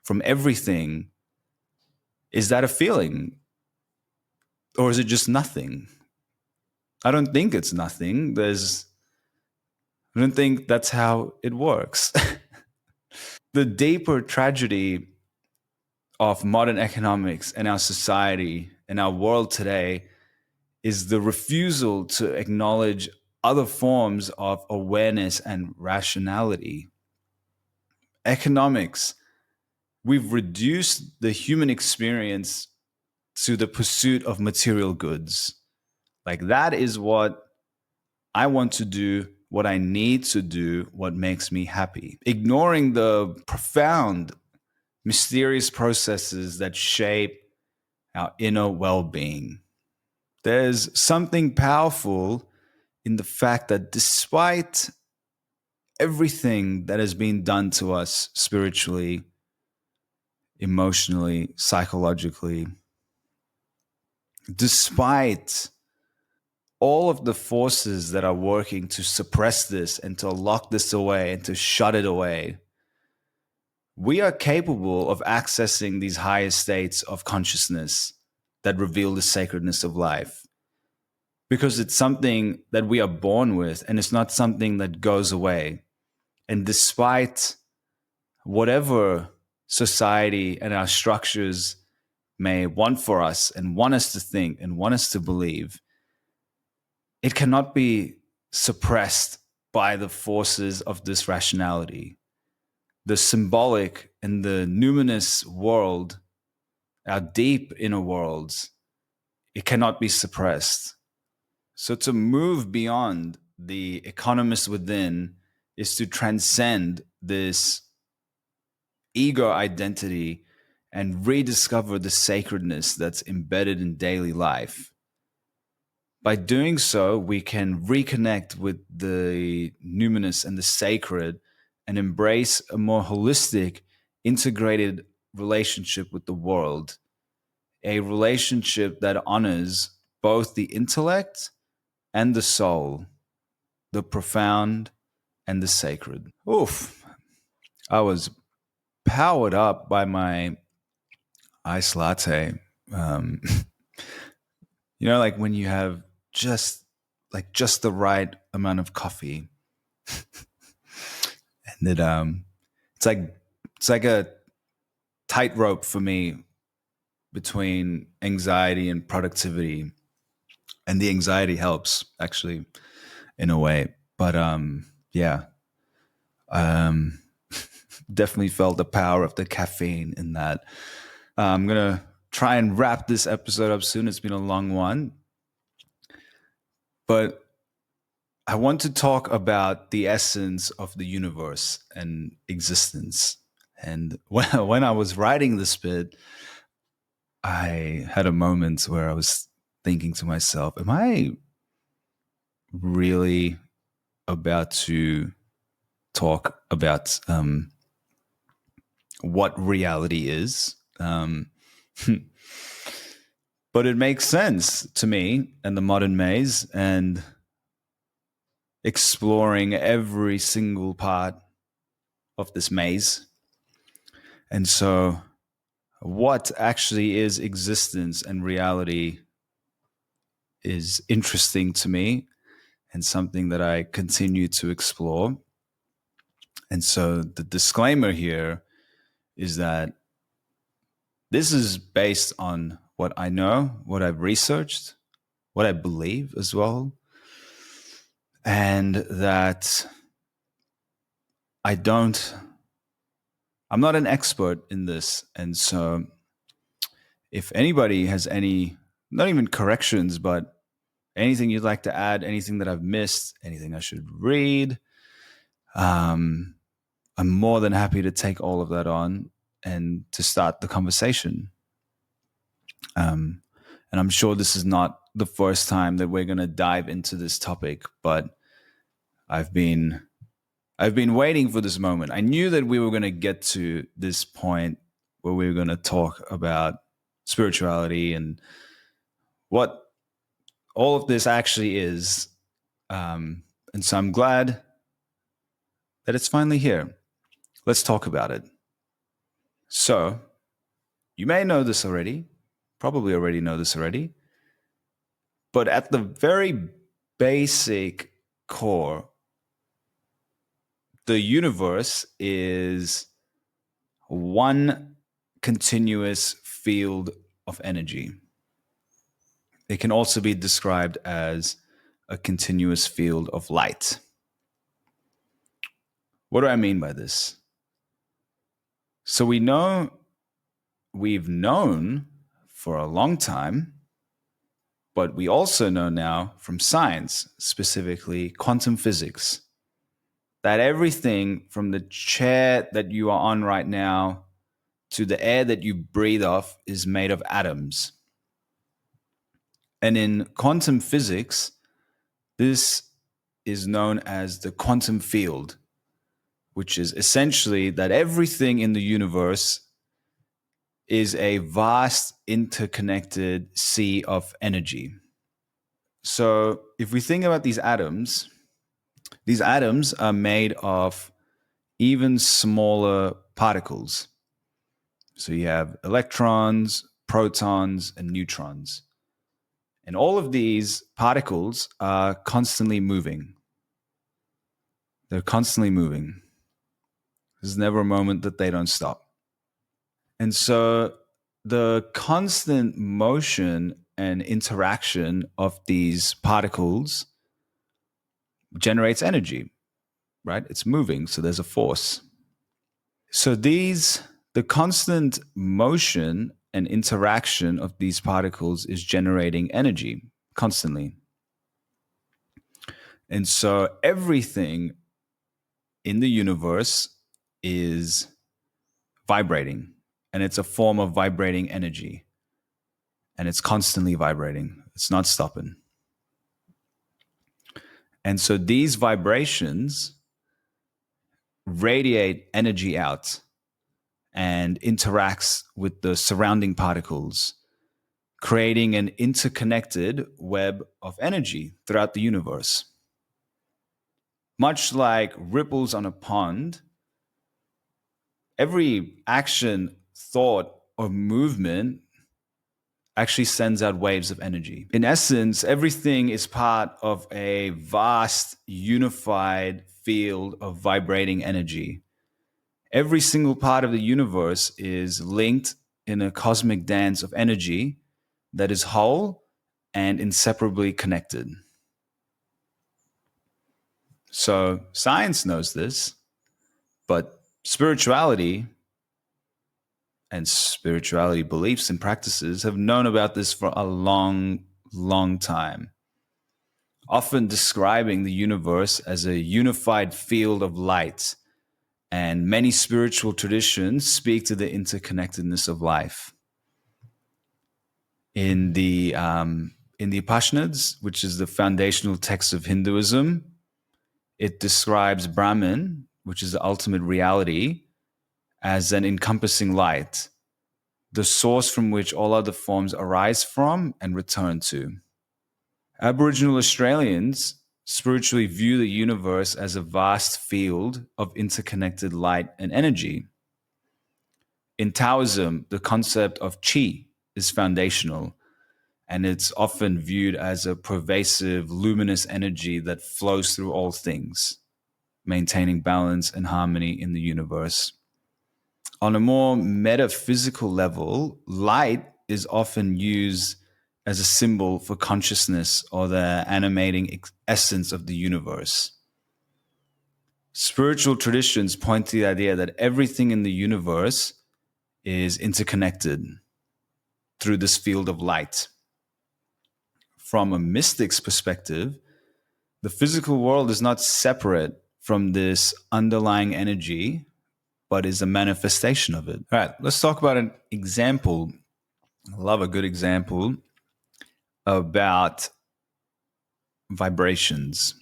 A: from everything, is that a feeling? Or is it just nothing? I don't think it's nothing. I don't think that's how it works. The deeper tragedy of modern economics and our society and our world today is the refusal to acknowledge other forms of awareness and rationality. Economics, we've reduced the human experience to the pursuit of material goods. Like, that is what I want to do, what I need to do, what makes me happy. Ignoring the profound, mysterious processes that shape our inner well being. There's something powerful in the fact that despite everything that has been done to us spiritually, emotionally, psychologically, despite all of the forces that are working to suppress this and to lock this away and to shut it away, we are capable of accessing these higher states of consciousness that reveal the sacredness of life, because it's something that we are born with and it's not something that goes away. And despite whatever society and our structures may want for us and want us to think and want us to believe, it cannot be suppressed by the forces of this rationality. The symbolic and the numinous world, our deep inner worlds, it cannot be suppressed. So to move beyond the economist within is to transcend this ego identity and rediscover the sacredness that's embedded in daily life. By doing so, we can reconnect with the numinous and the sacred and embrace a more holistic, integrated relationship with the world, a relationship that honors both the intellect and the soul, the profound and the sacred. Oof. I was powered up by my iced latte. Um, like when you have just the right amount of coffee, and it's like it's like a tightrope for me between anxiety and productivity, and the anxiety helps actually in a way, but yeah, um, definitely felt the power of the caffeine in that. I'm gonna try and wrap this episode up soon. It's been a long one, but I want to talk about the essence of the universe and existence. And when I was writing this bit, I had a moment where I was thinking to myself, am I really about to talk about what reality is. But it makes sense to me and the modern maze, and exploring every single part of this maze. And so, what actually is existence and reality is interesting to me and something that I continue to explore. And so, the disclaimer here is that this is based on what I know, what I've researched, what I believe as well, and that I'm not an expert in this. And so if anybody has any, not even corrections, but anything you'd like to add, anything that I've missed, anything I should read, I'm more than happy to take all of that on and to start the conversation. And I'm sure this is not the first time that we're going to dive into this topic, but I've been waiting for this moment. I knew that we were going to get to this point where we were going to talk about spirituality and what all of this actually is. And so I'm glad that it's finally here. Let's talk about it. So you may know this already, probably already know this already, but at the very basic core, the universe is one continuous field of energy. It can also be described as a continuous field of light. What do I mean by this? So we've known for a long time, but we also know now from science, specifically quantum physics, that everything from the chair that you are on right now to the air that you breathe off is made of atoms. And in quantum physics, this is known as the quantum field, which is essentially that everything in the universe is a vast interconnected sea of energy. So if we think about these atoms are made of even smaller particles. So you have electrons, protons, and neutrons. And all of these particles are constantly moving. They're constantly moving. There's never a moment that they don't stop. And so the constant motion and interaction of these particles generates energy, right? It's moving, so there's a force. So the constant motion and interaction of these particles is generating energy constantly. And so everything in the universe is vibrating, and it's a form of vibrating energy. And it's constantly vibrating. It's not stopping. And so these vibrations radiate energy out and interacts with the surrounding particles, creating an interconnected web of energy throughout the universe. Much like ripples on a pond, every action, thought, or movement actually sends out waves of energy. In essence, everything is part of a vast, unified field of vibrating energy. Every single part of the universe is linked in a cosmic dance of energy that is whole and inseparably connected. So science knows this, but spirituality and spirituality beliefs and practices have known about this for a long, long time, often describing the universe as a unified field of light. And many spiritual traditions speak to the interconnectedness of life. In the Upanishads, which is the foundational text of Hinduism, It describes Brahman, which is the ultimate reality, as an encompassing light, the source from which all other forms arise from and return to. Aboriginal Australians spiritually view the universe as a vast field of interconnected light and energy. In Taoism, the concept of qi is foundational, and it's often viewed as a pervasive, luminous energy that flows through all things, maintaining balance and harmony in the universe. On a more metaphysical level, light is often used as a symbol for consciousness or the animating essence of the universe. Spiritual traditions point to the idea that everything in the universe is interconnected through this field of light. From a mystic's perspective, the physical world is not separate from this underlying energy, but is a manifestation of it. All right, let's talk about an example. I love a good example about vibrations.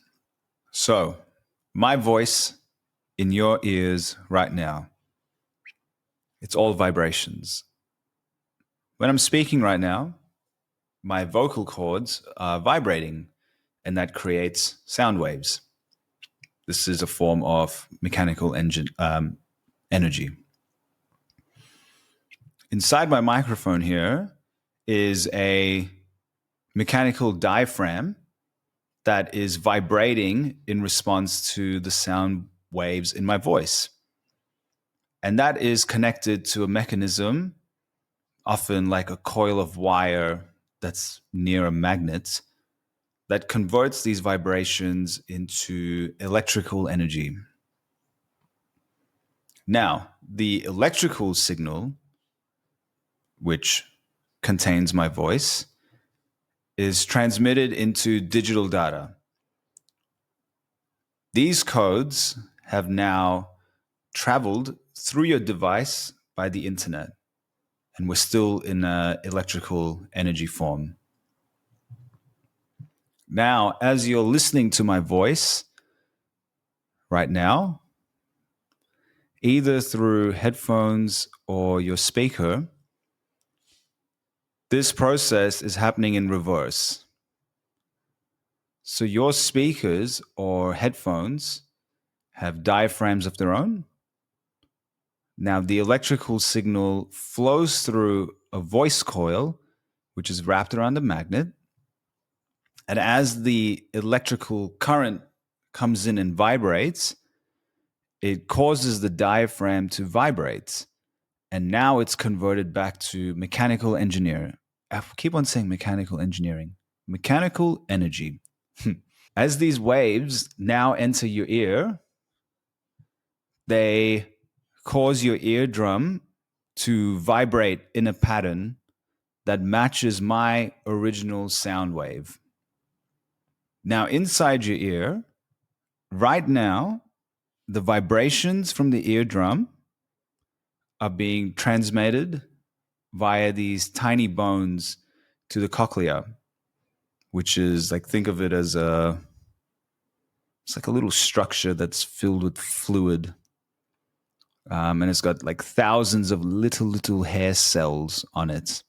A: So, my voice in your ears right now, it's all vibrations. When I'm speaking right now, my vocal cords are vibrating, and that creates sound waves. This is a form of mechanical energy. Inside my microphone here is a mechanical diaphragm that is vibrating in response to the sound waves in my voice. And that is connected to a mechanism, often like a coil of wire that's near a magnet, that converts these vibrations into electrical energy. Now, the electrical signal, which contains my voice, is transmitted into digital data. These codes have now traveled through your device by the internet, and we're still in an electrical energy form. Now, as you're listening to my voice right now, either through headphones or your speaker, this process is happening in reverse. So your speakers or headphones have diaphragms of their own. Now, the electrical signal flows through a voice coil, which is wrapped around a magnet. And as the electrical current comes in and vibrates, it causes the diaphragm to vibrate. And now it's converted back to mechanical engineering. I keep on saying mechanical engineering. Mechanical energy. As these waves now enter your ear, they cause your eardrum to vibrate in a pattern that matches my original sound wave. Now, inside your ear, right now, the vibrations from the eardrum are being transmitted via these tiny bones to the cochlea, which is like, think of it as it's like a little structure that's filled with fluid. And it's got like thousands of little hair cells on it.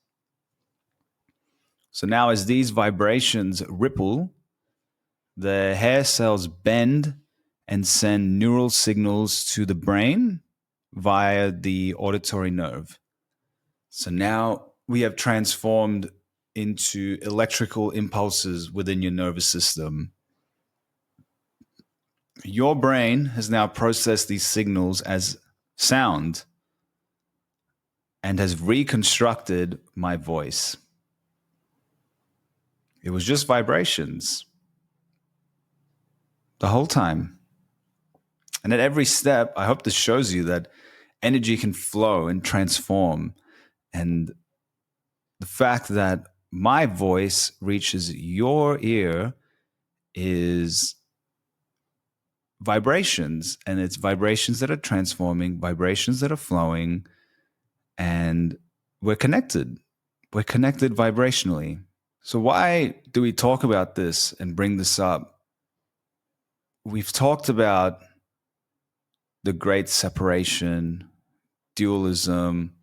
A: So now as these vibrations ripple, the hair cells bend and send neural signals to the brain via the auditory nerve. So now we have transformed into electrical impulses within your nervous system. Your brain has now processed these signals as sound and has reconstructed my voice. It was just vibrations the whole time. And at every step, I hope this shows you that energy can flow and transform. And the fact that my voice reaches your ear is vibrations, and it's vibrations that are transforming, vibrations that are flowing, and we're connected. We're connected vibrationally. So why do we talk about this and bring this up? we've talked about the great separation, dualism,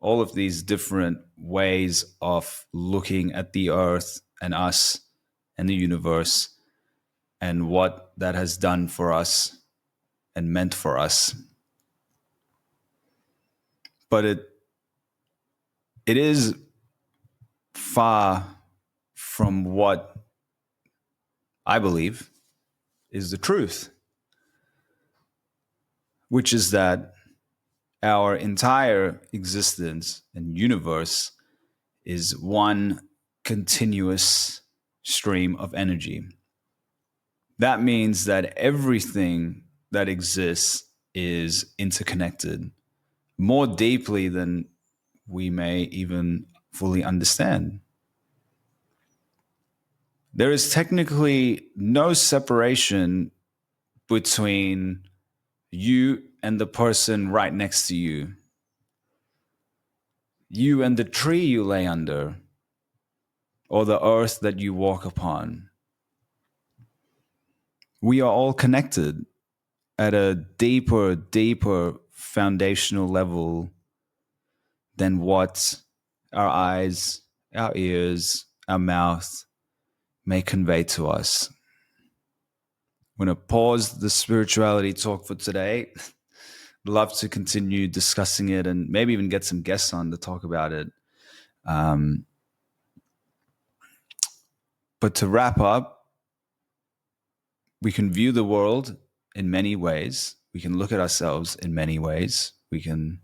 A: all of these different ways of looking at the earth and us and the universe and what that has done for us and meant for us. But it is far from what I believe is the truth, which is that our entire existence and universe is one continuous stream of energy. That means that everything that exists is interconnected more deeply than we may even fully understand. There is technically no separation between you and the person right next to you, you and the tree you lay under, or the earth that you walk upon. We are all connected at a deeper foundational level than what our eyes, our ears, our mouth may convey to us. I'm going to pause the spirituality talk for today. Love to continue discussing it and maybe even get some guests on to talk about it. But to wrap up, we can view the world in many ways. We can look at ourselves in many ways. We can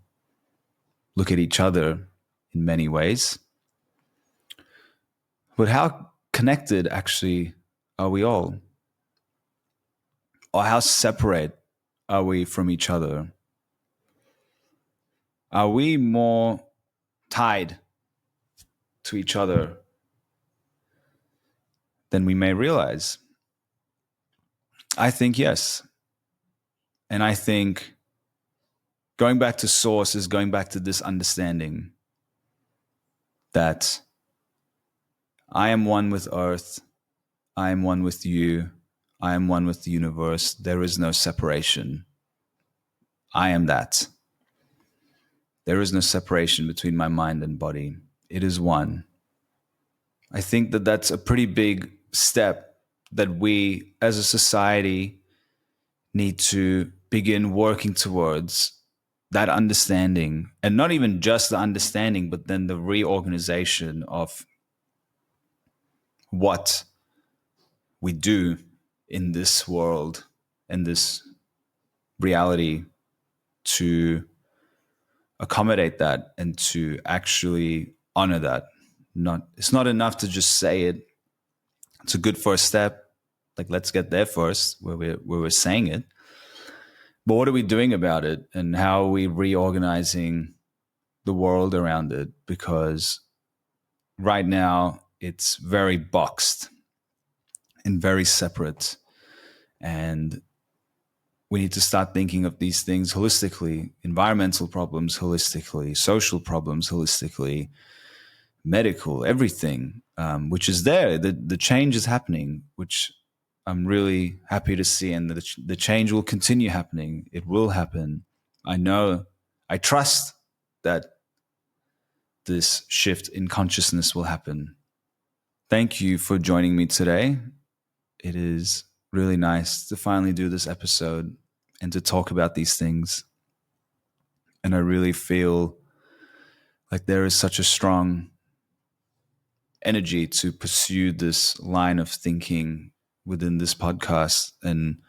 A: look at each other in many ways. But how connected actually are we all? Or how separate are we from each other? Are we more tied to each other than we may realize? I think yes. And I think going back to source is going back to this understanding that I am one with earth, I am one with you, I am one with the universe. There is no separation. I am that. There is no separation between my mind and body. It is one. I think that that's a pretty big step that we as a society need to begin working towards, that understanding, and not even just the understanding, but then the reorganization of what we do in this world and this reality to accommodate that and to actually honor that. It's not enough to just say it. It's a good first step. Like, let's get there first, where we're saying it. But what are we doing about it, and how are we reorganizing the world around it? Because right now it's very boxed and very separate, and we need to start thinking of these things holistically: environmental problems holistically, social problems holistically, medical, everything, which is there. The change is happening, which I'm really happy to see, and the change will continue happening. It will happen. I trust that this shift in consciousness will happen. Thank you for joining me today. It is really nice to finally do this episode and to talk about these things. And I really feel like there is such a strong energy to pursue this line of thinking within this podcast and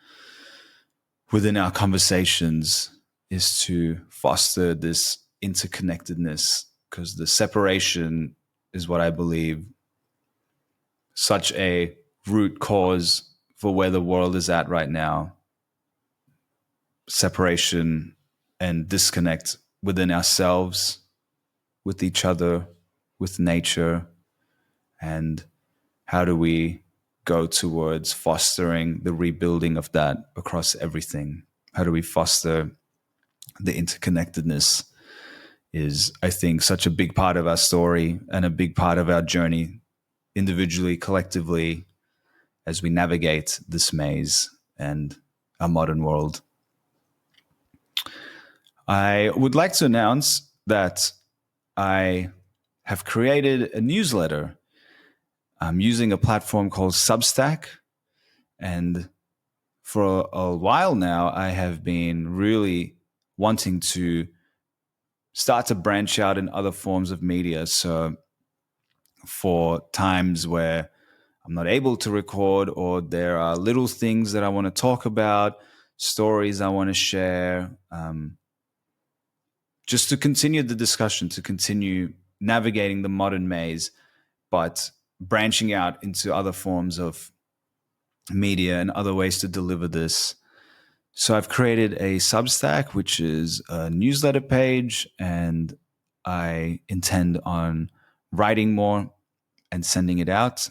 A: within our conversations, is to foster this interconnectedness, because the separation is what I believe such a root cause for where the world is at right now. Separation and disconnect within ourselves, with each other, with nature, and how do we go towards fostering the rebuilding of that across everything? How do we foster the interconnectedness is, I think, such a big part of our story and a big part of our journey, individually, collectively, as we navigate this maze and our modern world. I would like to announce that I have created a newsletter. I'm using a platform called Substack, and for a while now, I have been really wanting to start to branch out in other forms of media. So for times where I'm not able to record, or there are little things that I want to talk about, stories I want to share, just to continue the discussion, to continue navigating the modern maze, but branching out into other forms of media and other ways to deliver this. So I've created a Substack, which is a newsletter page, and I intend on writing more and sending it out.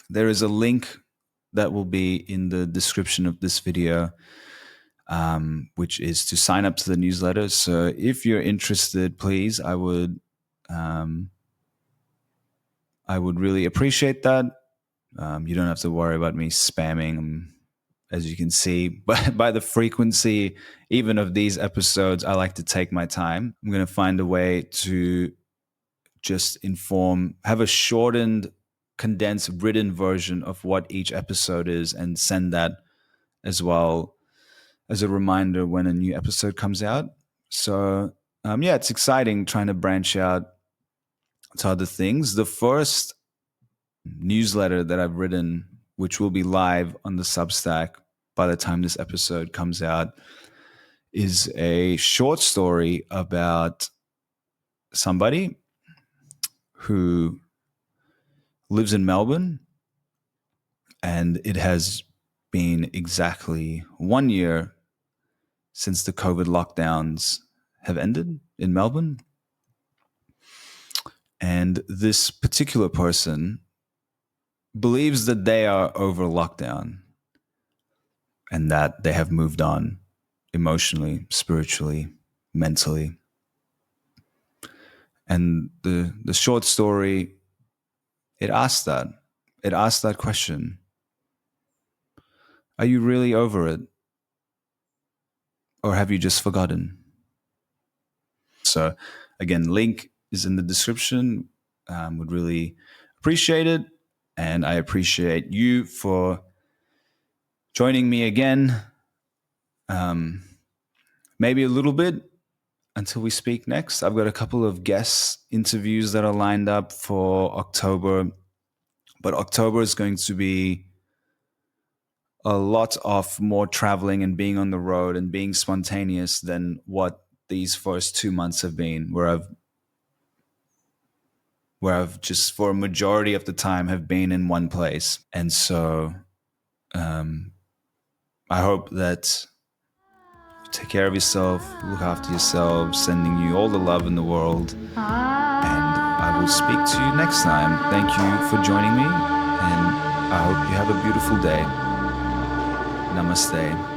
A: There is a link that will be in the description of this video, which is to sign up to the newsletter. So if you're interested, please, I would really appreciate that. You don't have to worry about me spamming. As you can see, by the frequency, even of these episodes, I like to take my time. I'm going to find a way to just have a shortened, condensed, written version of what each episode is, and send that as well as a reminder when a new episode comes out. So, it's exciting trying to branch out to other things. The first newsletter that I've written, which will be live on the Substack by the time this episode comes out, is a short story about somebody who lives in Melbourne, and it has been exactly 1 year since the COVID lockdowns have ended in Melbourne. And this particular person believes that they are over lockdown and that they have moved on emotionally, spiritually, mentally. And the short story, it asks that question. Are you really over it? Or have you just forgotten? So again, link is in the description. Would really appreciate it. And I appreciate you for joining me again. Maybe a little bit until we speak next. I've got a couple of guest interviews that are lined up for October. But October is going to be a lot of more traveling and being on the road and being spontaneous than what these first 2 months have been, where I've just for a majority of the time have been in one place. And so I hope that you take care of yourself, look after yourself, sending you all the love in the world. And I will speak to you next time. Thank you for joining me, and I hope you have a beautiful day. Namaste.